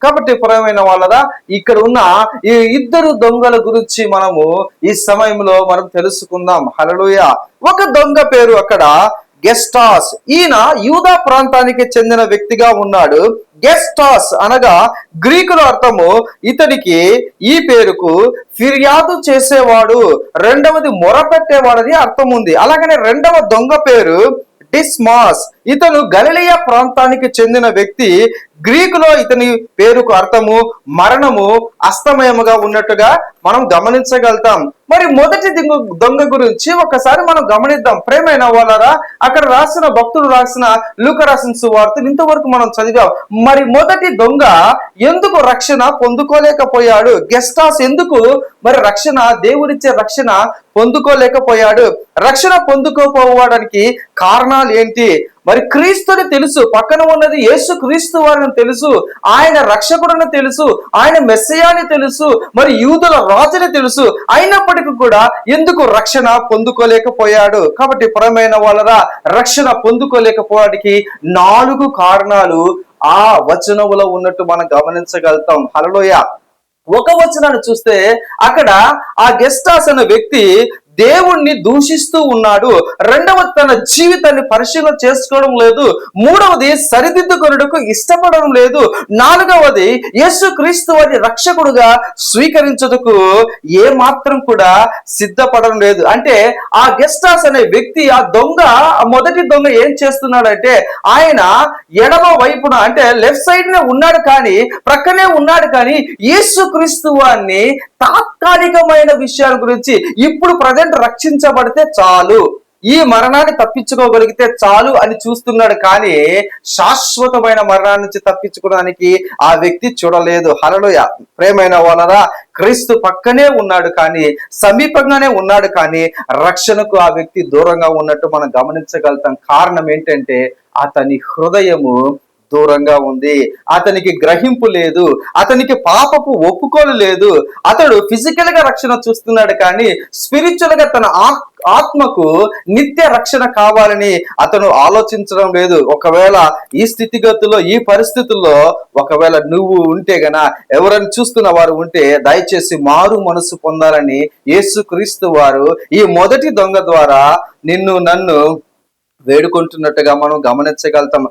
కాబట్టి ప్రియమైన వాళ్ళరా, ఇక్కడ ఉన్న ఈ ఇద్దరు దొంగల గురించి మనము ఈ సమయంలో మనం తెలుసుకుందాం. హల్లెలూయా. ఒక దొంగ పేరు అక్కడ గెస్టాస్. ఈయన యూదా ప్రాంతానికి చెందిన వ్యక్తిగా ఉన్నాడు. గెస్టాస్ అనగా గ్రీకులో అర్థము ఇతనికి, ఈ పేరుకు ఫిర్యాదు చేసేవాడు, రెండవది మొరపెట్టేవాడని అర్థం ఉంది. అలాగనే రెండవ దొంగ పేరు డిస్మాస్. ఇతను గలిలయ ప్రాంతానికి చెందిన వ్యక్తి. గ్రీకులో ఇతని పేరుకు అర్థము మరణము, అస్తమయముగా ఉన్నట్టుగా మనం గమనించగలుగుతాం. మరి మొదటి దొంగ గురించి ఒకసారి మనం గమనిద్దాం. ప్రేమైన వాళ్ళరా, అక్కడ రాసిన భక్తుడు రాసిన లూకా రాసిన సువార్తను ఇంతవరకు మనం చదివాం. మరి మొదటి దొంగ ఎందుకు రక్షణ పొందుకోలేకపోయాడు? గెస్టాస్ ఎందుకు మరి రక్షణ, దేవుడిచ్చే రక్షణ పొందుకోలేకపోయాడు? రక్షణ పొందుకోపోవడానికి కారణాలు ఏంటి? మరి క్రీస్తుని తెలుసు, పక్కన ఉన్నది యేసు క్రీస్తు వారిని తెలుసు, ఆయన రక్షకుడని తెలుసు, ఆయన మెస్సయాని తెలుసు, మరి యూదుల రాజుని తెలుసు. అయినప్పటికీ కూడా ఎందుకు రక్షణ పొందుకోలేకపోయాడు? కాబట్టి ప్రియమైన వాళ్ళరా, రక్షణ పొందుకోలేకపోవడానికి 4 కారణాలు ఆ వచనములో ఉన్నట్టు మనం గమనించగలుగుతాం. హల్లెలూయా. ఒక వచనాన్ని చూస్తే అక్కడ ఆ గెస్టాస్ అనే వ్యక్తి దేవుణ్ణి దూషిస్తూ ఉన్నాడు. రెండవది తన జీవితాన్ని పరిశీలన చేసుకోవడం లేదు. మూడవది సరిదిద్దుకొనుటకు ఇష్టపడడం లేదు. నాలుగవది యేసు క్రీస్తు వారి రక్షకుడుగా స్వీకరించుటకు ఏ మాత్రం కూడా సిద్ధపడడం లేదు. అంటే ఆ గెస్టాస్ అనే వ్యక్తి, ఆ దొంగ, మొదటి దొంగ ఏం చేస్తున్నాడంటే, ఆయన ఎడమ వైపున అంటే లెఫ్ట్ సైడ్ నే ఉన్నాడు, కానీ ప్రక్కనే ఉన్నాడు, కానీ యేసు క్రీస్తు వారిని తాత్కాలికమైన విషయాల గురించి, ఇప్పుడు ప్రజెంట్ రక్షించబడితే చాలు, ఈ మరణాన్ని తప్పించుకోగలిగితే చాలు అని చూస్తున్నాడు, కానీ శాశ్వతమైన మరణాన్ని నుంచి తప్పించుకోవడానికి ఆ వ్యక్తి చూడలేదు. హల్లెలూయా. ప్రేమైన వాళ్ళరా, క్రీస్తు పక్కనే ఉన్నాడు, కానీ సమీపంగానే ఉన్నాడు, కానీ రక్షణకు ఆ వ్యక్తి దూరంగా ఉన్నట్టు మనం గమనించగలుగుతాం. కారణం ఏంటంటే అతని హృదయము దూరంగా ఉంది, అతనికి గ్రహింపు లేదు, అతనికి పాపపు ఒప్పుకోలు లేదు. అతడు ఫిజికల్ గా రక్షణ చూస్తున్నాడు, కానీ స్పిరిచువల్ గా తన ఆత్మకు నిత్య రక్షణ కావాలని అతను ఆలోచించడం లేదు. ఒకవేళ ఈ స్థితిగతుల్లో, ఈ పరిస్థితుల్లో ఒకవేళ నువ్వు ఉంటే గన, ఎవరైనా చూస్తున్న వారు ఉంటే, దయచేసి మారు మనసు పొందాలని యేసుక్రీస్తు వారు ఈ మొదటి దొంగ ద్వారా నిన్ను నన్ను వేడుకుంటున్నట్టుగా మనం గమనించగలుగుతాం.